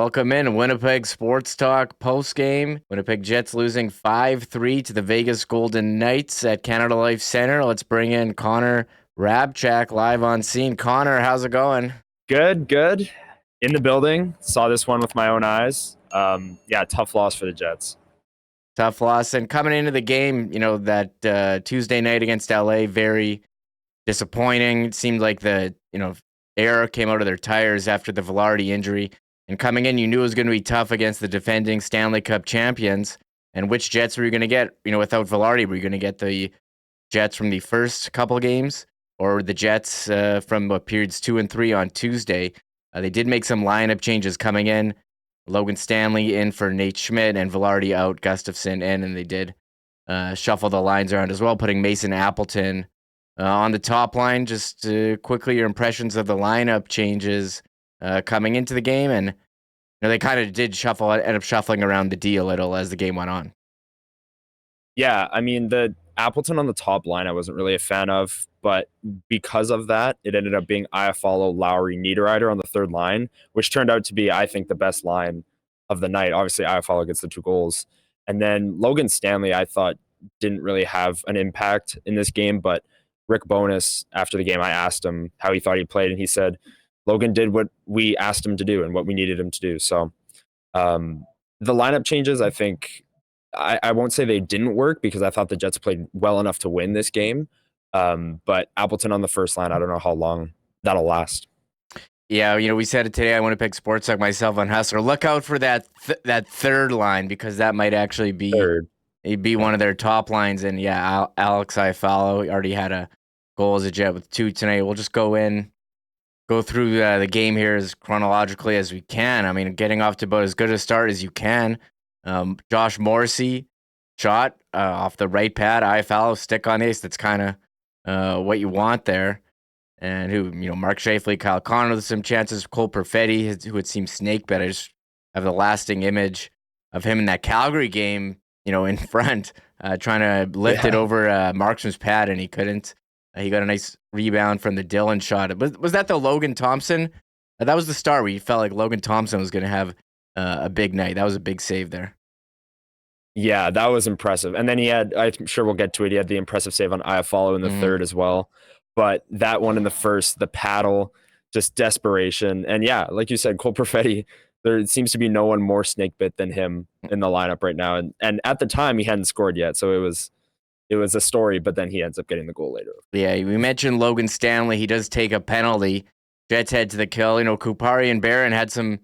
Welcome in Winnipeg Sports Talk postgame. Winnipeg Jets losing 5-3 to the Vegas Golden Knights at Canada Life Center. Let's bring in Connor Hrabchak live on scene. Connor, how's it going? Good. In the building. Saw this one with my own eyes. Tough loss for the Jets. Tough loss. And coming into the game, that Tuesday night against LA, very disappointing. It seemed like the air came out of their tires after the Velarde injury. And coming in, you knew it was going to be tough against the defending Stanley Cup champions. And which Jets were you going to get? Without Velarde, were you going to get the Jets from the first couple games or the Jets from periods 2 and 3 on Tuesday? They did make some lineup changes coming in. Logan Stanley in for Nate Schmidt and Velarde out, Gustafsson in, and they did shuffle the lines around as well, putting Mason Appleton on the top line. Just quickly, your impressions of the lineup changes coming into the game, and they kind of did end up shuffling around the D a little as the game went on. Yeah, I mean, the Appleton on the top line I wasn't really a fan of, but because of that, it ended up being Iafallo, Lowry, Niederreiter on the third line, which turned out to be, I think, the best line of the night. Obviously, Iafallo gets the 2 goals. And then Logan Stanley, I thought, didn't really have an impact in this game, but Rick Bowness, after the game, I asked him how he thought he played, and he said, Logan did what we asked him to do and what we needed him to do. So the lineup changes, I think, I won't say they didn't work because I thought the Jets played well enough to win this game. But Appleton on the first line, I don't know how long that'll last. Yeah, we said it today. I want to pick Sports Talk myself on Hustler. Look out for that third line because that might actually be one of their top lines. And yeah, Alex Iafallo already had a goal as a Jet with 2 tonight. We'll just go through the game here as chronologically as we can. I mean, getting off to about as good a start as you can. Josh Morrissey shot off the right pad. Iafallo stick on ace. That's kind of what you want there. And Mark Scheifele, Kyle Connor with some chances. Cole Perfetti, who had seemed snake bit. I just have the lasting image of him in that Calgary game, in front, trying to lift it over Markstrom's pad, and he couldn't. He got a nice rebound from the Dillon shot. Was that the Logan Thompson? That was the start where you felt like Logan Thompson was going to have a big night. That was a big save there. Yeah, that was impressive. And then he had, I'm sure we'll get to it, he had the impressive save on Iafallo in the third as well. But that one in the first, the paddle, just desperation. And yeah, like you said, Cole Perfetti, there seems to be no one more snake bit than him in the lineup right now. And at the time, he hadn't scored yet. So it was a story, but then he ends up getting the goal later. Yeah, we mentioned Logan Stanley. He does take a penalty. Jets head to the kill. Kupari and Barron had some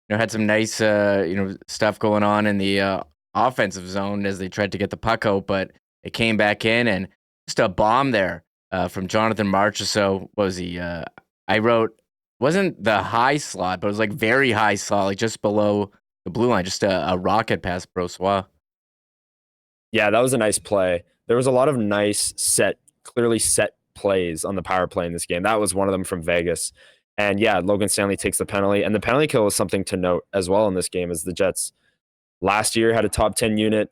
nice stuff going on in the offensive zone as they tried to get the puck out, but it came back in, and just a bomb there from Jonathan Marchessault. What was he? I wrote, wasn't the high slot, but it was like very high slot, like just below the blue line, just a rocket past Brossoit. Yeah, that was a nice play. There was a lot of nice clearly set plays on the power play in this game. That was one of them from Vegas. And yeah, Logan Stanley takes the penalty. And the penalty kill is something to note as well in this game, as the Jets last year had a top 10 unit.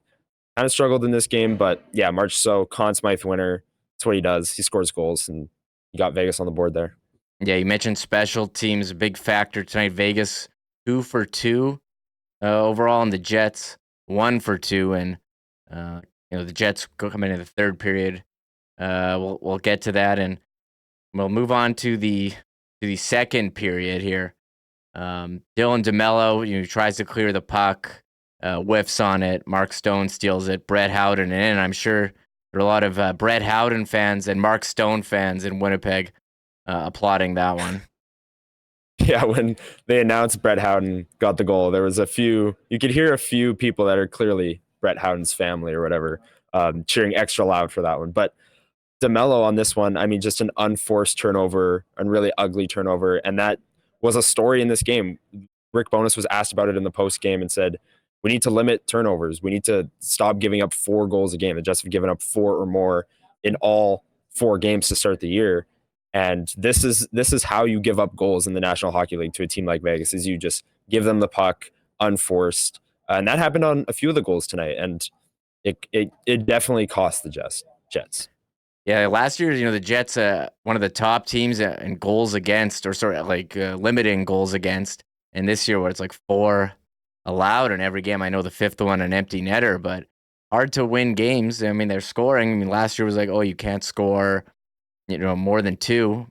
Kind of struggled in this game, but yeah, Marchessault, Conn Smythe winner. That's what he does. He scores goals, and he got Vegas on the board there. Yeah, you mentioned special teams, a big factor tonight. Vegas 2 for 2 overall, and the Jets 1 for 2. And the Jets come into the third period. We'll get to that, and we'll move on to the second period here. Dylan DeMello, tries to clear the puck, whiffs on it. Mark Stone steals it. Brett Howden in. I'm sure there are a lot of Brett Howden fans and Mark Stone fans in Winnipeg applauding that one. Yeah, when they announced Brett Howden got the goal, there was you could hear a few people that are clearly Brett Howden's family or whatever, cheering extra loud for that one. But DeMello on this one, I mean, just an unforced turnover, a really ugly turnover. And that was a story in this game. Rick Bowness was asked about it in the post game and said, we need to limit turnovers. We need to stop giving up 4 goals a game. The Jets have given up 4 or more in all 4 games to start the year. And this is how you give up goals in the National Hockey League to a team like Vegas, is you just give them the puck unforced. And that happened on a few of the goals tonight. And it definitely cost the Jets. Yeah, last year, the Jets, one of the top teams in goals against, limiting goals against. And this year where it's like 4 allowed in every game. I know the 5th one an empty netter, but hard to win games. I mean, they're scoring. I mean, last year was like, oh, you can't score, more than 2,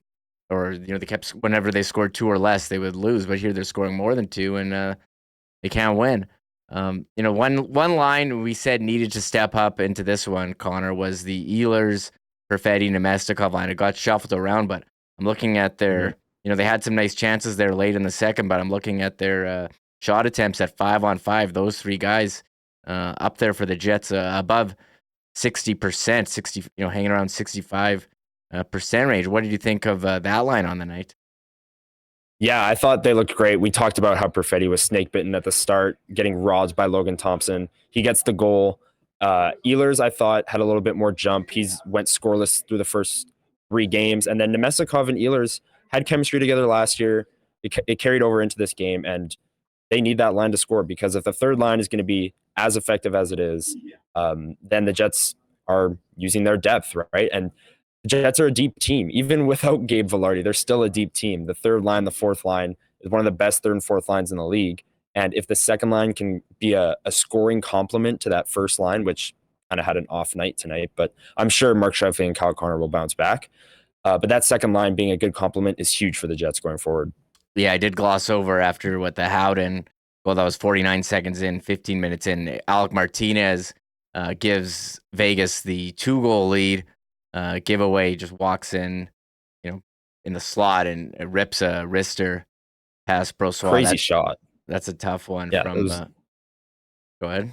or they kept whenever they scored 2 or less, they would lose. But here they're scoring more than 2, and they can't win. One line we said needed to step up into this one, Connor, was the Ehlers, Perfetti, Nemestikov line. It got shuffled around, but I'm looking at their, they had some nice chances there late in the second, but I'm looking at their shot attempts at 5-on-5. Those 3 guys up there for the Jets, above 60%, hanging around 65% range. What did you think of that line on the night? Yeah, I thought they looked great. We talked about how Perfetti was snake bitten at the start, getting robbed by Logan Thompson. He gets the goal. Ehlers, I thought, had a little bit more jump. He's went scoreless through the first 3 games. And then Nemestikov and Ehlers had chemistry together last year. It carried over into this game, and they need that line to score, because if the third line is going to be as effective as it is, then the Jets are using their depth, right? And the Jets are a deep team. Even without Gabe Vilardi, they're still a deep team. The third line, the fourth line is one of the best third and fourth lines in the league. And if the second line can be a scoring complement to that first line, which kind of had an off night tonight, but I'm sure Mark Scheifele and Kyle Connor will bounce back. But that second line being a good complement is huge for the Jets going forward. Yeah, I did gloss over after what the Howden. Well, that was 49 seconds in, 15 minutes in. Alec Martinez gives Vegas the 2-goal lead. Giveaway, just walks in, in the slot and rips a wrister past Brossoit. Crazy shot. That's a tough one. Yeah, from. Go ahead.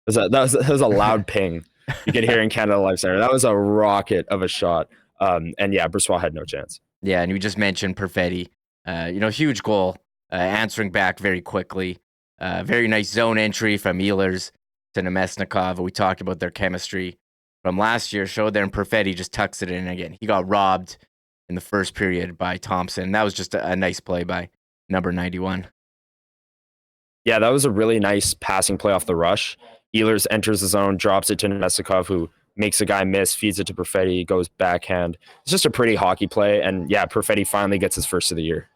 That was a loud ping. You could hear in Canada Life Center. That was a rocket of a shot. And yeah, Brossoit had no chance. Yeah, and you just mentioned Perfetti. Huge goal, answering back very quickly. Very nice zone entry from Ehlers to Nemestikov. We talked about their chemistry from last year, showed there, and Perfetti just tucks it in again. He got robbed in the first period by Thompson. That was just a nice play by number 91. Yeah, that was a really nice passing play off the rush. Ehlers enters the zone, drops it to Nemestikov, who makes a guy miss, feeds it to Perfetti, goes backhand. It's just a pretty hockey play. And yeah, Perfetti finally gets his first of the year.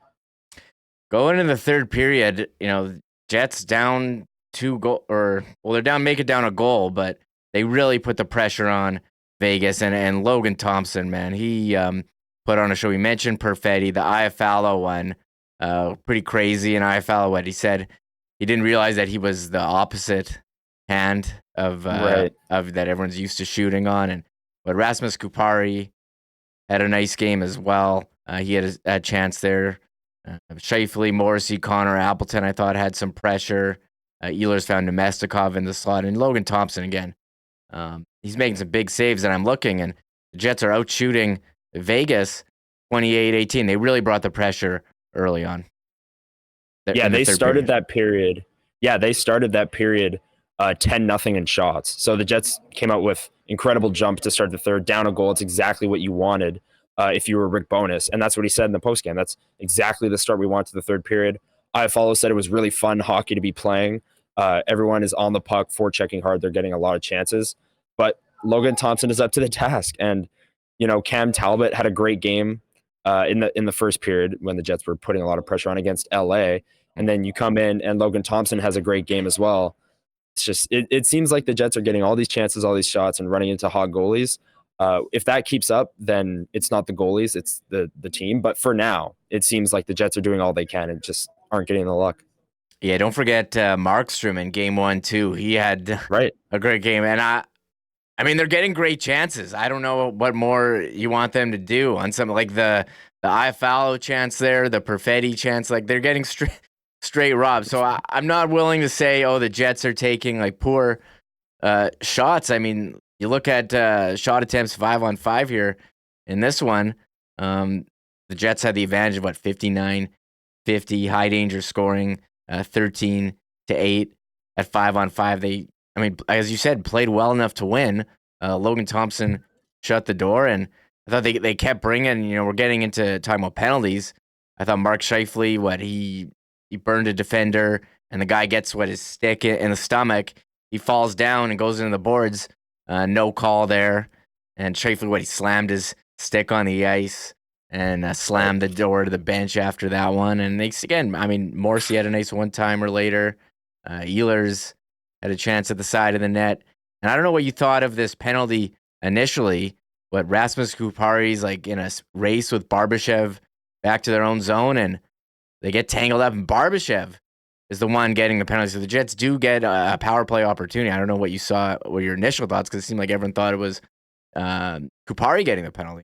Going into the third period, Jets down 2 goal, they're down, make it down a goal, but they really put the pressure on Vegas, and Logan Thompson, man, he put on a show. We mentioned Perfetti, the Iafallo one, pretty crazy. And Iafallo, what he said, he didn't realize that he was the opposite hand of that everyone's used to shooting on. But Rasmus Kupari had a nice game as well. He had a chance there. Scheifele, Morrissey, Connor, Appleton, I thought, had some pressure. Ehlers found Nemestikov in the slot, and Logan Thompson again. He's making some big saves, and I'm looking, and the Jets are out shooting Vegas 28-18. They really brought the pressure early on. They started that period. Yeah, they started that period 10-0 in shots. So the Jets came out with incredible jump to start the third, down a goal. It's exactly what you wanted if you were Rick Bowness. And that's what he said in the postgame. That's exactly the start we want to the third period. Iafallo said it was really fun hockey to be playing. Everyone is on the puck, forechecking hard. They're getting a lot of chances. But Logan Thompson is up to the task. And, Cam Talbot had a great game in the first period when the Jets were putting a lot of pressure on against LA. And then you come in and Logan Thompson has a great game as well. It's just, it seems like the Jets are getting all these chances, all these shots, and running into hot goalies. If that keeps up, then it's not the goalies, it's the team. But for now, it seems like the Jets are doing all they can and just aren't getting the luck. Yeah, don't forget Markstrom in game 1 too. He had a great game, and I mean, they're getting great chances. I don't know what more you want them to do on something like the Iafallo chance there, the Perfetti chance. Like, they're getting straight robbed. So I'm not willing to say, the Jets are taking like poor shots. I mean, you look at shot attempts 5-on-5 here in this one. The Jets had the advantage of 59-50, high danger scoring, 13-8 at 5-on-5. They, as you said, played well enough to win. Logan Thompson shut the door, and I thought they kept bringing. We're getting into talking about penalties. I thought Mark Scheifele, he burned a defender, and the guy gets his stick in the stomach. He falls down and goes into the boards. No call there. And Scheifele, he slammed his stick on the ice. and slammed the door to the bench after that one. And again, I mean, Morrissey had a nice one-timer later. Ehlers had a chance at the side of the net. And I don't know what you thought of this penalty initially, but Rasmus Kupari's like in a race with Barbashev back to their own zone, and they get tangled up, and Barbashev is the one getting the penalty. So the Jets do get a power play opportunity. I don't know what you saw, what your initial thoughts, because it seemed like everyone thought it was Kupari getting the penalty.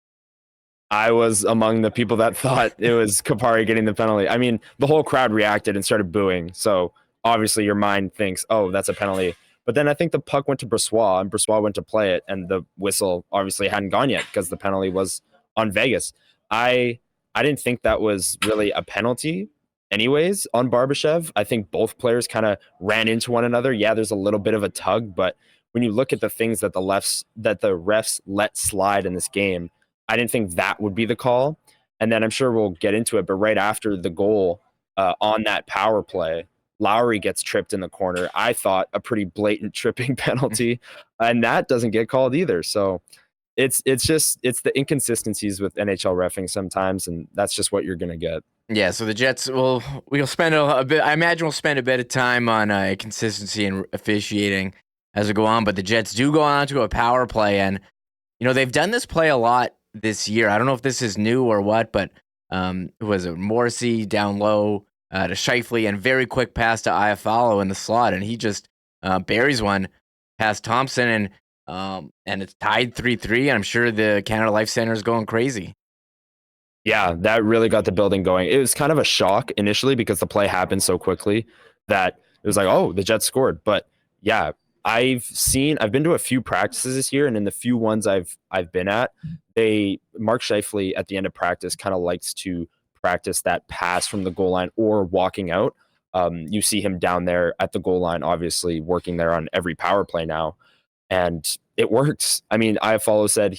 I was among the people that thought it was Kupari getting the penalty. I mean, the whole crowd reacted and started booing. So obviously your mind thinks, oh, that's a penalty. But then I think the puck went to Brossoit, and Brossoit went to play it, and the whistle obviously hadn't gone yet because the penalty was on Vegas. I didn't think that was really a penalty anyways on Barbashev. I think both players kind of ran into one another. Yeah, there's a little bit of a tug, but when you look at the things that the refs let slide in this game, I didn't think that would be the call. And then I'm sure we'll get into it, but right after the goal on that power play, Lowry gets tripped in the corner. I thought a pretty blatant tripping penalty, and that doesn't get called either. So it's the inconsistencies with NHL reffing sometimes, and that's just what you're gonna get. Yeah, so the Jets we'll spend a bit. I imagine we'll spend a bit of time on consistency and officiating as we go on. But the Jets do go on to a power play, and they've done this play a lot this year. I don't know if this is new or what, but who was it? Morrissey down low to Scheifele, and very quick pass to Iafallo in the slot, and he just buries one past Thompson, and it's tied 3-3. I'm sure the Canada Life Center is going crazy. Yeah, that really got the building going. It was kind of a shock initially because the play happened so quickly that it was like, oh, the Jets scored. But yeah, I've been to a few practices this year, and in the few ones I've been at, Mark Scheifele at the end of practice kind of likes to practice that pass from the goal line or walking out. You see him down there at the goal line, obviously working there on every power play now, and it works. I mean, Iafallo said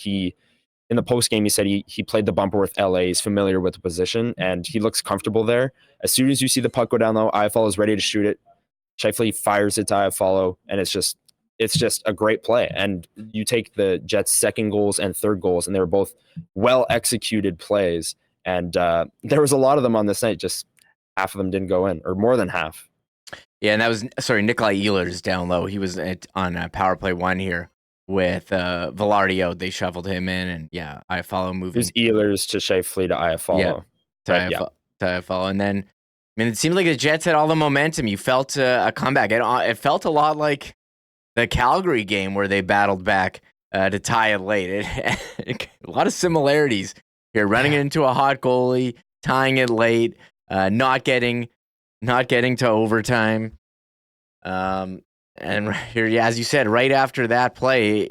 in the post game, he said he played the bumper with LA. He's familiar with the position, and he looks comfortable there. As soon as you see the puck go down low, Iafallo is ready to shoot it. Scheifele fires it to Iafallo, and it's just a great play. And you take the Jets' second goals and third goals, and they were both well executed plays. And there was a lot of them on this night. Just half of them didn't go in, or more than half. Yeah, and that was Nikolai Ehlers down low. He was on power play 1 here with Velarde. They shuffled him in, and yeah, Iafallo moving. It was Ehlers to Scheifele to Iafallo. Yeah, to Iafallo. And then, I mean, it seemed like the Jets had all the momentum. You felt a comeback. It felt a lot like the Calgary game where they battled back to tie it late. A lot of similarities here. Running it into a hot goalie, tying it late, not getting to overtime. And here, yeah, as you said, right after that play,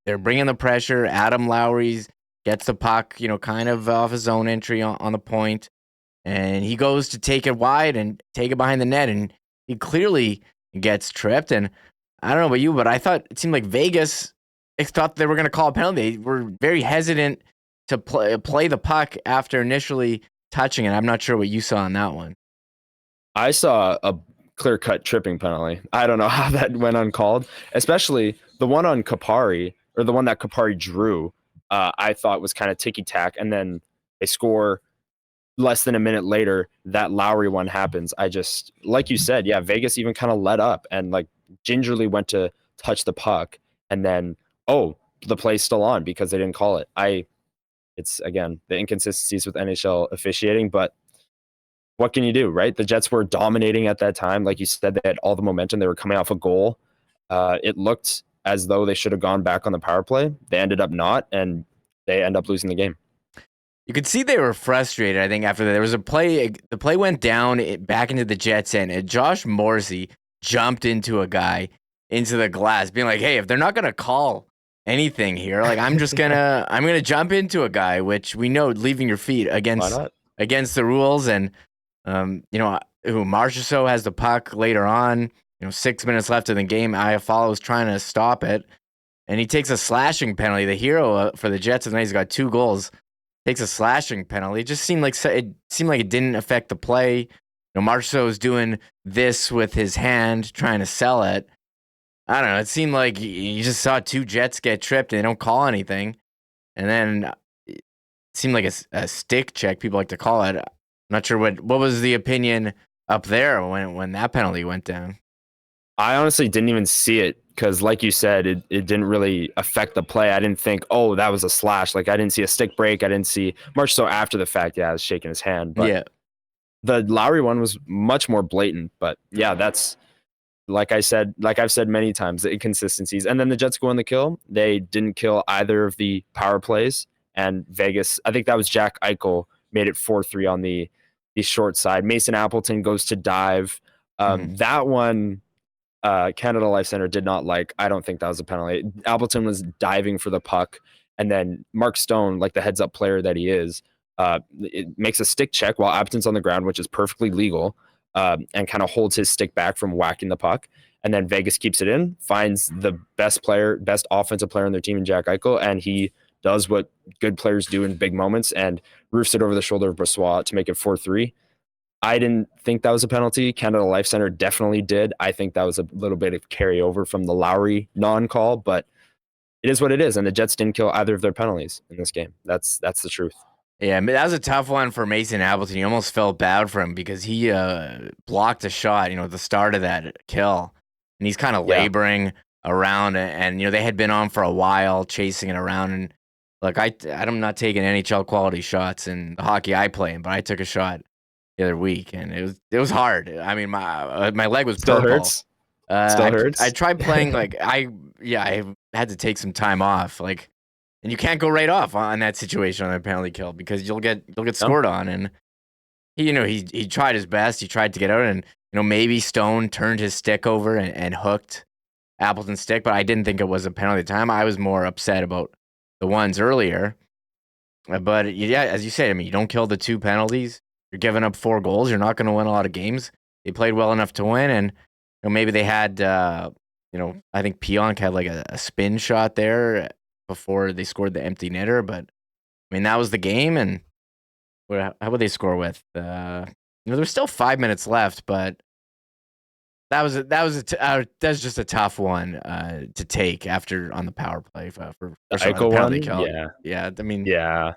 they're bringing the pressure. Adam Lowry gets the puck, kind of off his own entry on the point, and he goes to take it wide and take it behind the net, and he clearly gets tripped. And I don't know about you, but I thought it seemed like Vegas thought they were going to call a penalty. They were very hesitant to play the puck after initially touching it. I'm not sure what you saw on that one. I saw a clear-cut tripping penalty. I don't know how that went uncalled, especially the one on Kupari, or the one that Kupari drew. I thought was kind of ticky-tack, and then they score less than a minute later. That Lowry one happens. I just, like you said, yeah, Vegas even kind of let up and like gingerly went to touch the puck, and then the play's still on because they didn't call it. It's again the inconsistencies with NHL officiating, but what can you do, right? The Jets were dominating at that time. Like you said, they had all the momentum. They were coming off a goal. It looked as though they should have gone back on the power play. They ended up not, and they end up losing the game. You could see they were frustrated, I think, after that. There was a play. The play went down back into the Jets' end, and Josh Morrissey jumped into a guy into the glass, being like, hey, if they're not going to call anything here, like I'm going to jump into a guy, which we know leaving your feet against the rules. And Marchessault has the puck later on, 6 minutes left in the game. Iafallo is trying to stop it, and he takes a slashing penalty. The hero for the Jets tonight, he's got 2 goals, takes a slashing penalty. It just seemed like it didn't affect the play. Marchessault was doing this with his hand, trying to sell it. I don't know. It seemed like you just saw 2 Jets get tripped and they don't call anything. And then seemed like a stick check. People like to call it. I'm not sure what was the opinion up there when that penalty went down. I honestly didn't even see it because, like you said, it didn't really affect the play. I didn't think, oh, that was a slash. Like, I didn't see a stick break. I didn't see much so after the fact. Yeah, I was shaking his hand. But Yeah. the Lowry one was much more blatant. But yeah, that's like I've said many times, the inconsistencies. And then the Jets go on the kill. They didn't kill either of the power plays. And Vegas, I think that was Jack Eichel, made it 4-3 on the short side. Mason Appleton goes to dive. That one, Canada Life Center did not like. I don't think that was a penalty. Appleton was diving for the puck, and then Mark Stone, like the heads-up player that he is, it makes a stick check while Appleton's on the ground, which is perfectly legal, and kind of holds his stick back from whacking the puck. And then Vegas keeps it in, finds the best offensive player on their team in Jack Eichel, and he does what good players do in big moments and roofs it over the shoulder of Brossoit to make it 4-3. I didn't think that was a penalty. Canada Life Center definitely did. I think that was a little bit of carryover from the Lowry non-call, but it is what it is. And the Jets didn't kill either of their penalties in this game. That's the truth. Yeah, that was a tough one for Mason Appleton. You almost felt bad for him because he blocked a shot, at the start of that kill. And he's kind of laboring around, and they had been on for a while, chasing it around. And look, I'm not taking NHL quality shots in the hockey I play in, but I took a shot the other week, and it was hard. I mean, my leg was Still purple. hurts. Still hurts. I tried playing I had to take some time off, and you can't go right off on that situation on a penalty kill because you'll get scored on. And he tried his best. He tried to get out, and maybe Stone turned his stick over and hooked Appleton's stick, but I didn't think it was a penalty at the time. I was more upset about the ones earlier. But yeah, as you say, I mean, you don't kill the 2 penalties. You're giving up 4 goals. You're not going to win a lot of games. They played well enough to win, and maybe they had, I think Pionk had like a spin shot there before they scored the empty netter. But I mean, that was the game, and how would they score with? There was still 5 minutes left, but that's just a tough one to take after on the power play for the Eichel one. Kill. Yeah. I mean, yeah.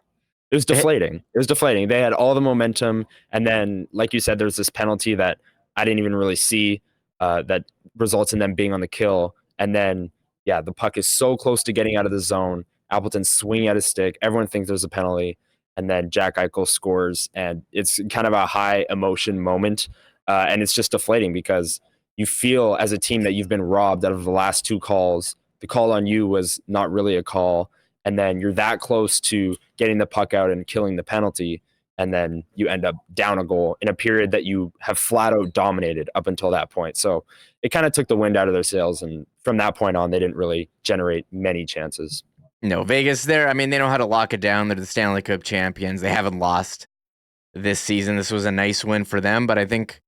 It was deflating. They had all the momentum, and then, like you said, there's this penalty that I didn't even really see that results in them being on the kill. And then, the puck is so close to getting out of the zone. Appleton's swinging at his stick. Everyone thinks there's a penalty, and then Jack Eichel scores, and it's kind of a high emotion moment, and it's just deflating because you feel as a team that you've been robbed out of the last 2 calls. The call on you was not really a call. And then you're that close to getting the puck out and killing the penalty, and then you end up down a goal in a period that you have flat out dominated up until that point. So it kind of took the wind out of their sails, and from that point on, they didn't really generate many chances. No, Vegas, they know how to lock it down. They're the Stanley Cup champions. They haven't lost this season. This was a nice win for them, but I think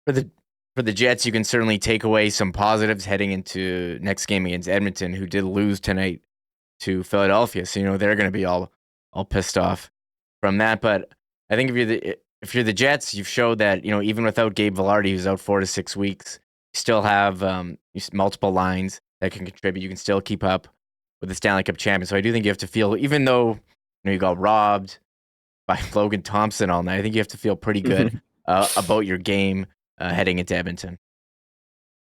for the Jets, you can certainly take away some positives heading into next game against Edmonton, who did lose tonight to Philadelphia, so they're going to be all pissed off from that. But I think if you're the Jets, you've showed that even without Gabe Vilardi, who's out 4 to 6 weeks, you still have multiple lines that can contribute. You can still keep up with the Stanley Cup champion. So I do think you have to feel, even though you got robbed by Logan Thompson all night, I think you have to feel pretty good about your game heading into Edmonton.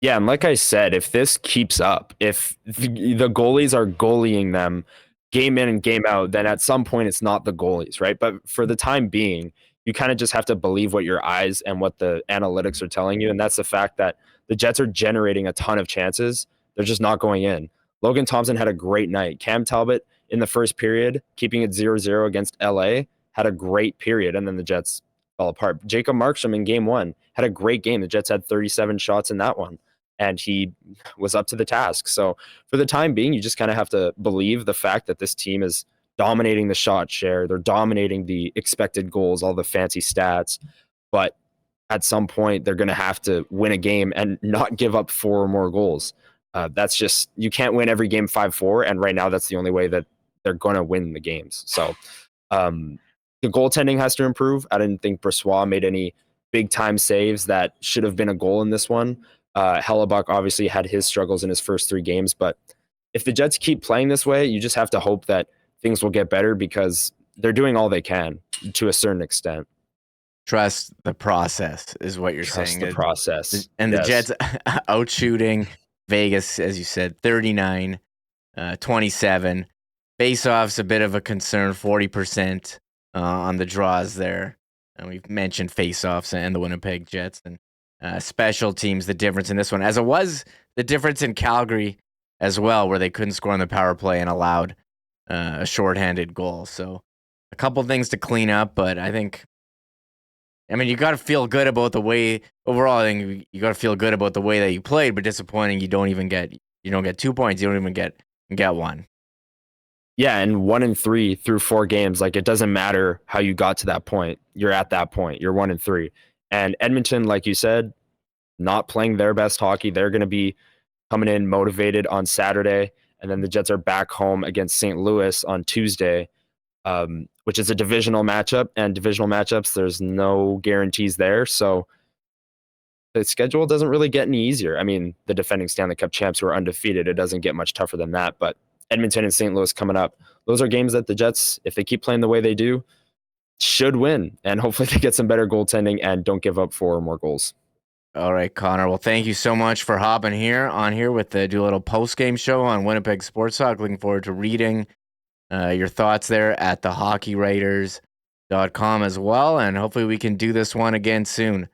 Yeah, and like I said, if this keeps up, if the goalies are goalieing them game in and game out, then at some point it's not the goalies, right? But for the time being, you kind of just have to believe what your eyes and what the analytics are telling you. And that's the fact that the Jets are generating a ton of chances. They're just not going in. Logan Thompson had a great night. Cam Talbot in the first period, keeping it 0-0 against LA, had a great period. And then the Jets fell apart. Jacob Markstrom in game 1 had a great game. The Jets had 37 shots in that one, and he was up to the task. So for the time being, you just kind of have to believe the fact that this team is dominating the shot share. They're dominating the expected goals, all the fancy stats. But at some point, they're going to have to win a game and not give up 4 or more goals. That's just, you can't win every game 5-4. And right now, that's the only way that they're going to win the games. So the goaltending has to improve. I didn't think Brossoit made any big time saves that should have been a goal in this one. Hrabchak obviously had his struggles in his first 3 games, but if the Jets keep playing this way, you just have to hope that things will get better, because they're doing all they can to a certain extent. Trust the process is what you're Trust saying. the process. And Yes. the Jets outshooting Vegas, as you said, 39-27. Face-offs a bit of a concern, 40% on the draws there. And we've mentioned face-offs and the Winnipeg Jets. And special teams, the difference in this one, as it was the difference in Calgary as well, where they couldn't score on the power play and allowed a shorthanded goal. So a couple things to clean up, but I mean, you got to feel good about the way overall. I think you got to feel good about the way that you played, but disappointing. You don't get 2 points. You don't even get one. Yeah, and 1-3 through 4 games, like it doesn't matter how you got to that point. You're at that point. You're 1-3, and Edmonton, like you said, not playing their best hockey. They're going to be coming in motivated on Saturday, and then the Jets are back home against St. Louis on Tuesday, which is a divisional matchup. And divisional matchups, there's no guarantees there, so the schedule doesn't really get any easier. I mean, the defending Stanley Cup champs who are undefeated, it doesn't get much tougher than that, but Edmonton and St. Louis coming up. Those are games that the Jets, if they keep playing the way they do, should win. And hopefully they get some better goaltending and don't give up 4 or more goals. All right, Connor. Well, thank you so much for hopping on here with the do a little post-game show on Winnipeg Sports Talk. Looking forward to reading your thoughts there at thehockeywriters.com as well. And hopefully we can do this one again soon.